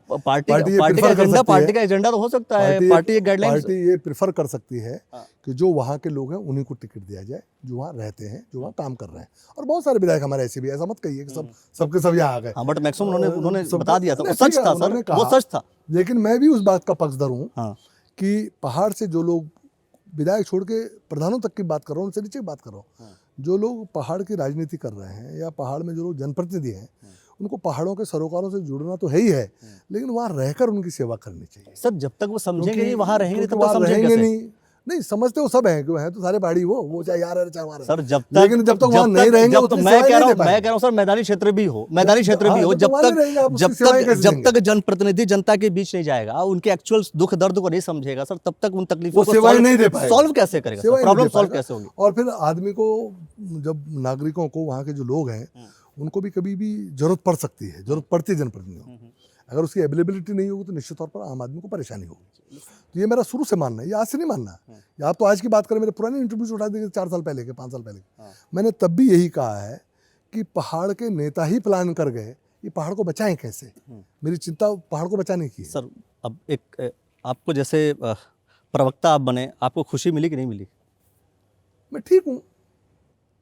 पार्टी का एजेंडा तो हो सकता है, पार्टी ये प्रेफर कर सकती है कि जो वहाँ के लोग हैं उन्हीं को टिकट दिया जाए, जो वहाँ रहते हैं, जो वहाँ काम कर रहे हैं। और बहुत सारे विधायक हमारे ऐसे भी, ऐसा मत कहिए कि सबके सब यहाँ आ गए। बट मैक्सिमम उन्होंने बता दिया था, सच था सर, वो सच था। लेकिन मैं भी उस बात का पक्षधर हूँ कि पहाड़ से जो लोग, विधायक छोड़ के प्रधानों तक की बात कर रहा हूँ, उनसे नीचे की बात कर रहा हूँ, जो लोग पहाड़ की राजनीति कर रहे हैं या पहाड़ में जो लोग जनप्रतिनिधि हैं, उनको पहाड़ों के सरोकारों से जुड़ना तो है ही है, लेकिन वहाँ रहकर उनकी सेवा करनी चाहिए। सर जब तक वो समझेंगे नहीं, वहाँ रहेंगे तब तक समझेंगे नहीं समझते वो सब हैं कि हैं तो सारे पहाड़ी, वो चाहे यार है चाहे हमारा सर, लेकिन जब तक वहाँ नहीं रहेंगे, मैं कह रहा हूँ सर, मैदानी क्षेत्र भी हो, जब तक जनप्रतिनिधि जनता के बीच नहीं जाएगा, उनके एक्चुअल दुख दर्द को नहीं समझेगा सर, तब तक उन तकलीफों को सॉल्व कैसे करेगा, प्रॉब्लम सॉल्व कैसे होगी। और फिर आदमी को, जब नागरिकों को, वहाँ के जो लोग हैं उनको भी कभी भी जरूरत पड़ सकती है, जरूरत पड़ती है जनप्रतिनिधियों को, अगर उसकी अवेलेबिलिटी नहीं होगी तो निश्चित तौर पर आम आदमी को परेशानी होगी। तो ये मेरा शुरू से मानना है, ये आज से नहीं मानना है। आप तो आज की बात करें, मेरे पुराने इंटरव्यूज उठा देंगे 4 साल पहले के, 5 साल पहले के, मैंने तब भी यही कहा है कि पहाड़ के नेता ही प्लान कर गए, ये पहाड़ को बचाएं कैसे। मेरी चिंता पहाड़ को बचाने की है। सर अब एक आपको जैसे प्रवक्ता आप बने, आपको खुशी मिली कि नहीं मिली? मैं ठीक हूँ।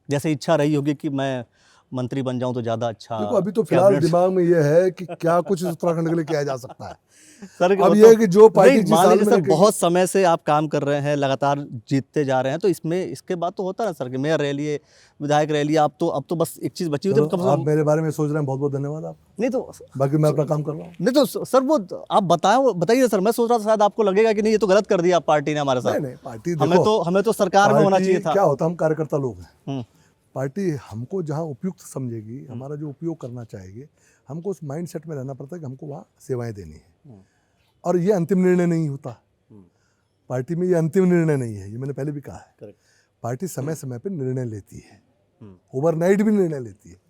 जैसे इच्छा रही होगी कि मैं मंत्री बन जाऊं तो ज्यादा अच्छा। देखो अभी तो फिलहाल दिमाग में ये है कि क्या कुछ उत्तराखंड के लिए किया जा सकता है। सर अब ये है कि जो पार्टी जिस साल में सर बहुत समय से आप काम कर रहे हैं, लगातार जीतते जा रहे हैं, तो इसके बाद तो होता है सर कि मेयर रह लिए, विधायक रह लिया, अब तो बस एक चीज बची हुई है। आप मेरे बारे में सोच रहे हैं, बहुत बहुत धन्यवाद आप। नहीं तो बाकी मैं अपना काम कर रहा हूँ। नहीं तो सर वो आप बताइए सर, मैं सोच रहा था शायद आपको लगेगा कि नहीं ये तो गलत कर दिया पार्टी ने हमारे साथ। नहीं, पार्टी हमें तो सरकार में होना चाहिए था। क्या होता, हम कार्यकर्ता लोग हैं, पार्टी हमको जहाँ उपयुक्त समझेगी, हमारा जो उपयोग करना चाहेगी, हमको उस माइंड सेट में रहना पड़ता है कि हमको वहाँ सेवाएं देनी है। और ये अंतिम निर्णय नहीं होता पार्टी में, ये अंतिम निर्णय नहीं है, ये मैंने पहले भी कहा है। पार्टी समय समय पर निर्णय लेती है, ओवरनाइट भी निर्णय लेती है।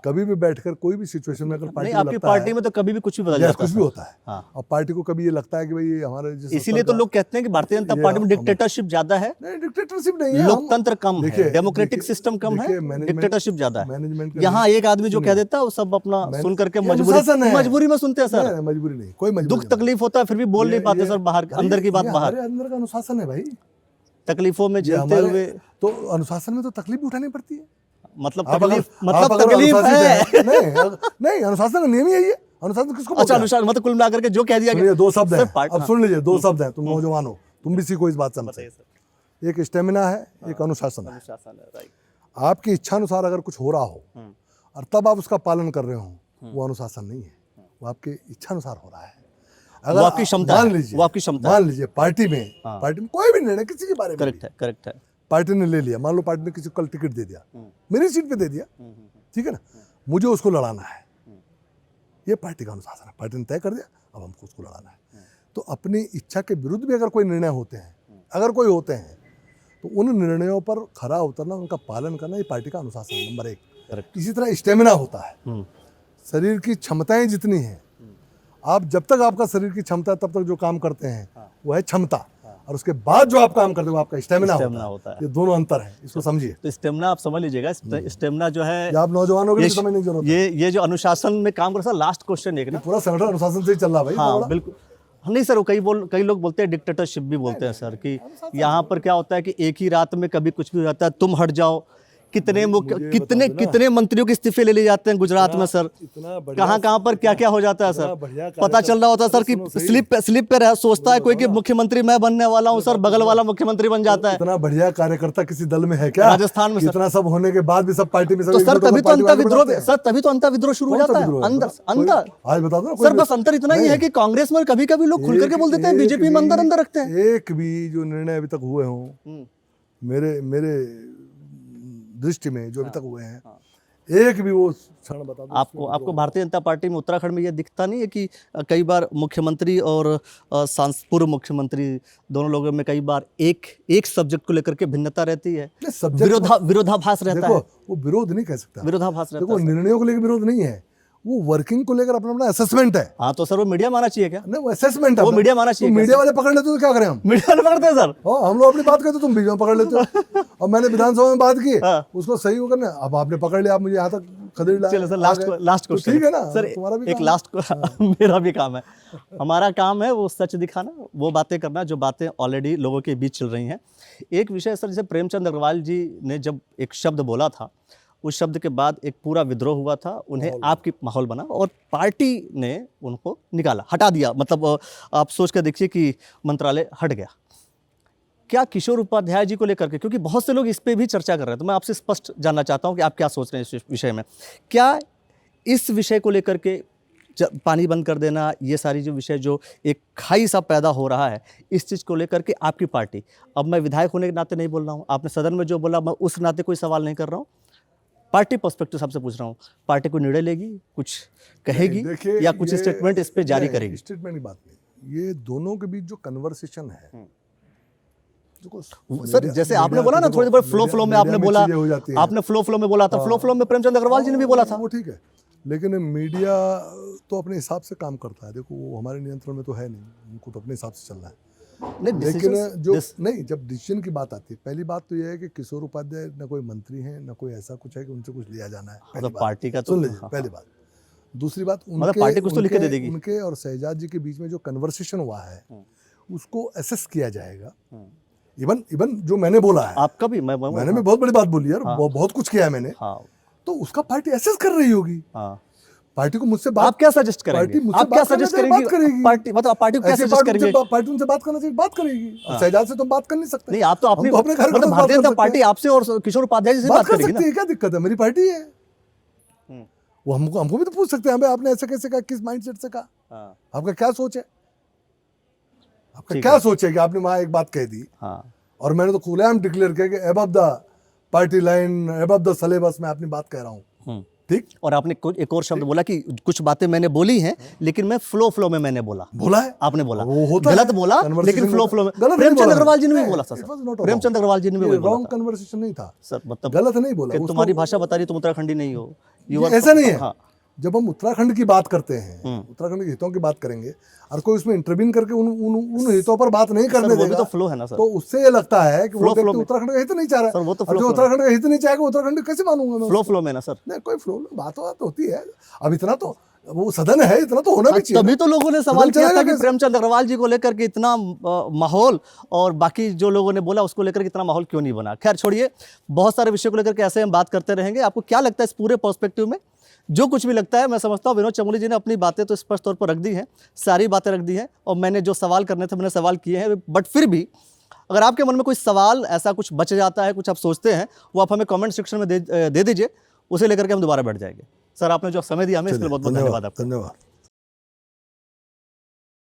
कभी भी बैठकर कोई भी सिचुएशन में अगर पार्टी आपकी पार्टी में तो कभी भी कुछ भी बदल जाता है, कुछ भी होता है। और पार्टी को कभी ये लगता है कि भाई हमारे, इसीलिए तो लोग कहते हैं कि भारतीय जनता पार्टी में डिक्टेटरशिप ज्यादा है। नहीं, डिक्टेटरशिप नहीं है, लोकतंत्र कम है, डेमोक्रेटिक सिस्टम कम है, डिक्टेटरशिप ज्यादा है। यहाँ एक आदमी जो कह देता है वो सब अपना सुन करके मजबूरी में सुनते हैं सर। मजबूरी नहीं, कोई दुख तकलीफ होता है फिर भी बोल नहीं पाते सर, बाहर अंदर की बात बाहर। अंदर का अनुशासन है भाई, तकलीफों में झेलते हुए तो अनुशासन में तो तकलीफ उठानी पड़ती है। मतलब तकलीफ है। नहीं, अनुशासन नियम ही है ये। अनुशासन किसको? अच्छा, अनुशासन मतलब कुल मिलाकर के जो कह दिया गया। 2 शब्द हैं, अब सुन लीजिए, 2 शब्द हैं, तुम नौजवान हो, तुम भी सीखो इस बात से। एक स्टेमिना है, एक अनुशासन है। आपकी इच्छा अनुसार अगर कुछ हो रहा हो और तब आप उसका पालन कर रहे हो, वो अनुशासन नहीं है, वो आपकी इच्छा अनुसार हो रहा है। अगर आपकी क्षमता, मान लीजिए पार्टी में कोई भी निर्णय किसी के बारे में, करेक्ट है, पार्टी ने ले लिया, मान लो पार्टी ने किसी को कल टिकट दे दिया, मेरी सीट पे दे दिया, ठीक है ना, मुझे उसको लड़ाना है, ये पार्टी का अनुशासन है। पार्टी ने तय कर दिया, अब हमको उसको लड़ाना है। तो अपनी इच्छा के विरुद्ध भी अगर कोई निर्णय होते हैं, तो उन निर्णयों पर खरा उतरना, उनका पालन करना, ये पार्टी का अनुशासन है नंबर 1। इसी तरह स्टेमिना होता है, शरीर की क्षमताएं जितनी हैं, आप जब तक आपका शरीर की क्षमता है तब तक जो काम करते हैं वो है क्षमता, और उसके बाद जो आप काम करते हो वो आपका स्टेमिना होता है। ये दोनों अंतर है, इसको समझिए। तो स्टेमिना आप समझ लीजिएगा, स्टेमिना जो है, आप नौजवानों के लिए समझने की जरूरत है। ये जो अनुशासन में काम कर, लास्ट क्वेश्चन एक ना, पूरा संगठन अनुशासन से ही चल रहा भाई। हाँ बिल्कुल। नहीं सर, कई लोग बोलते हैं डिक्टेटरशिप भी बोलते हैं सर, कि यहाँ पर क्या होता है कि एक ही रात में कभी कुछ भी हो जाता है, तुम हट जाओ, कितने मुख्य मुझे कितने बता दो ना। कितने मंत्रियों के इस्तीफे ले लिए जाते हैं गुजरात में सर, इतना बढ़िया कहाँ कहाँ पर क्या क्या हो जाता है इतना सर, बढ़िया पता चल रहा होता है सर कि सुनो सही। स्लिप पे सोचता है कोई कि मुख्यमंत्री मैं बनने वाला हूँ सर, बगल वाला मुख्यमंत्री बन जाता है। इतना बढ़िया कार्यकर्ता किसी दल में है क्या? राजस्थान में सर। इतना सब होने के बाद भी सब पार्टी में सब तो एक सर दूसरे को तभी तो पार्टी अंतर वाले विद्रोह बनाते हैं। सर, तभी तो अंतर विद्रोह शुरू हो कौन सा जाता है विद्रोह है? अंदर बताओ, कोई- अंदर। आज बता दो ना, सर बस अंतर इतना ही है कि कांग्रेस में कभी कभी लोग खुल करके बोल देते हैं, बीजेपी में अंदर अंदर रखते हैं। एक भी जो निर्णय अभी तक हुए हों मेरे मेरे दृष्टि में जो अभी तक हुए हैं, एक भी वो क्षण बता दो आपको भारतीय जनता पार्टी में उत्तराखंड में ये दिखता नहीं है कि कई बार मुख्यमंत्री और पूर्व मुख्यमंत्री दोनों लोगों में कई बार एक सब्जेक्ट को लेकर के भिन्नता रहती है, विरोधाभास रहता है। देखो वो विरोध नहीं कह सकता, विरोधाभास रहता देखो है। निर्णयों को लेकर विरोध नहीं है, वो वर्किंग को लेकर अपना अपना असेसमेंट है। हाँ तो सर वो मीडिया माना चाहिए क्या? नहीं वो असेसमेंट है, वो मीडिया माना चाहिए तो क्या? मीडिया वाले पकड़ लेते तो क्या करें हम? मीडिया वाले पकड़ते हैं सर। हम लोग अपनी बात करते तुम बीच में पकड़ लेते हो। और मैंने विधानसभा में बात की, हाँ। उसको सही होकर ना, अब आपने पकड़ लिया, आप मुझे यहाँ तक खदेड़ लाए। चलो सर लास्ट तो क्वेश्चन ठीक है ना, सर, तुम्हारा भी एक काम लास्ट मेरा भी काम है, हमारा काम है वो सच दिखाना, वो बातें करना जो बातें ऑलरेडी लोगों के बीच चल रही हैं। एक विषय सर, जैसे प्रेमचंद अग्रवाल जी ने जब एक शब्द बोला था, उस शब्द के बाद एक पूरा विद्रोह हुआ था, उन्हें आपकी माहौल बना और पार्टी ने उनको निकाला, हटा दिया। मतलब आप सोच कर देखिए कि मंत्रालय हट गया। क्या किशोर उपाध्याय जी को लेकर के, क्योंकि बहुत से लोग इस पे भी चर्चा कर रहे हैं, तो मैं आपसे स्पष्ट जानना चाहता हूं कि आप क्या सोच रहे हैं इस विषय में। क्या इस विषय को लेकर के पानी बंद कर देना, ये सारी जो विषय जो एक खाई सा पैदा हो रहा है, इस चीज़ को लेकर के आपकी पार्टी, अब मैं विधायक होने के नाते नहीं बोल रहा हूँ, आपने सदन में जो बोला मैं उस नाते कोई सवाल नहीं कर रहा हूँ, पार्टी पर्सपेक्टिव सबसे पूछ रहा हूँ, पार्टी को निर्णय लेगी, कुछ कहेगी या कुछ स्टेटमेंट इस पे जारी करेगी? स्टेटमेंट की बात नहीं, ये दोनों के बीच जो कन्वर्सेशन है, सर जैसे आपने बोला ना थोड़ी देर फ्लो में आपने बोला, आपने फ्लो में बोला था, फ्लो में प्रेमचंद अग्रवाल जी ने भी बोला था। वो ठीक है, लेकिन मीडिया तो अपने हिसाब से काम करता है, देखो वो हमारे नियंत्रण में तो है नहीं, उनको तो अपने हिसाब से चलना है। लेकिन जो नहीं, जब डिसीजन की बात आती है, पहली बात तो यह है कि किशोर उपाध्याय न कोई मंत्री हैं, न कोई ऐसा कुछ है कि उनसे कुछ लिया जाना है, मतलब पार्टी का तो सुन लीजिए पहली बात। दूसरी बात, पार्टी कुछ तो लिख के दे देगी। उनके और शहजाद जी के बीच में जो कन्वर्सेशन हुआ है उसको असेस किया जाएगा। इवन जो मैंने बोला है, आपका भी मैंने भी बहुत बड़ी बात बोली यार, बहुत कुछ किया है मैंने, तो उसका पार्टी असेस कर रही होगी। पार्टी को मुझसे बात, आप क्या सजेस्ट करेंगे? पार्टी मुझसे आप क्या सजेस्ट करेंगी? पार्टी मतलब पार्टी को क्या सजेस्ट करेंगे? पार्टी उनसे बात करना चाहिए, बात करेगी। शहजाद से तो बात कर नहीं सकते। नहीं, आप तो अपने घर मतलब भारतीय जनता पार्टी आपसे और किशोर उपाध्याय जी से बात करेगी ना? क्या दिक्कत है? मेरी पार्टी है, वो हमको भी तो पूछ सकते हैं, आपने ऐसे कैसे कहा, किस माइंडसेट से कहा, आपका क्या सोच है, आपका क्या सोच है कि आपने वहां एक बात कह दी और मैंने तो खुलेआम डिक्लेयर किया कि above the party line, above the syllabus में अपनी बात कह रहा हूँ, ठीक। और आपने एक और शब्द बोला कि कुछ बातें मैंने बोली हैं लेकिन मैं फ्लो में मैंने बोला है, आपने बोला गलत बोला, लेकिन फ्लो में। प्रेमचंद अग्रवाल जी ने भी बोला सर, प्रेमचंद अग्रवाल जी ने भी बोला, रॉन्ग कन्वर्सेशन नहीं था सर, मतलब गलत नहीं बोला। तुम्हारी भाषा बता रही तुम उत्तराखंडी नहीं हो, ऐसा नहीं है। जब हम उत्तराखंड की बात करते हैं, उत्तराखंड के हितों की बात करेंगे और कोई उसमें इंटरवीन करके उन हितों पर बात नहीं करने देगा, तो फ्लो है ना सर, तो उससे ये लगता है कि वो व्यक्ति उत्तराखंड का हित नहीं चाह रहा है। और जो उत्तराखंड का हित नहीं चाहेगा उत्तराखंड कैसे मानूंगा मैं? फ्लो में ना सर, नहीं कोई फ्लो में बात होती है। अब इतना तो वो सदन है, इतना तो होना भी चाहिए। तभी तो लोगों ने सवाल किया था कि प्रेमचंद अग्रवाल जी को लेकर के इतना माहौल और बाकी जो लोगों ने बोला उसको लेकर के इतना माहौल क्यों नहीं बना। खैर छोड़िए, बहुत सारे विषयों को लेकर के ऐसे हम बात करते रहेंगे। आपको क्या लगता है इस पूरे पर्सपेक्टिव में? जो कुछ भी लगता है, मैं समझता हूँ विनोद चमोली जी ने अपनी बातें तो स्पष्ट तौर पर रख दी हैं, सारी बातें रख दी हैं, और मैंने जो सवाल करने थे मैंने सवाल किए हैं। बट फिर भी अगर आपके मन में कोई सवाल ऐसा कुछ बच जाता है, कुछ आप सोचते हैं, वो आप हमें कमेंट सेक्शन में दे दीजिए, उसे लेकर के हम दोबारा बैठ जाएंगे। सर आपने जो समय दिया हमें इसके लिए बहुत बहुत धन्यवाद आपका। धन्यवाद।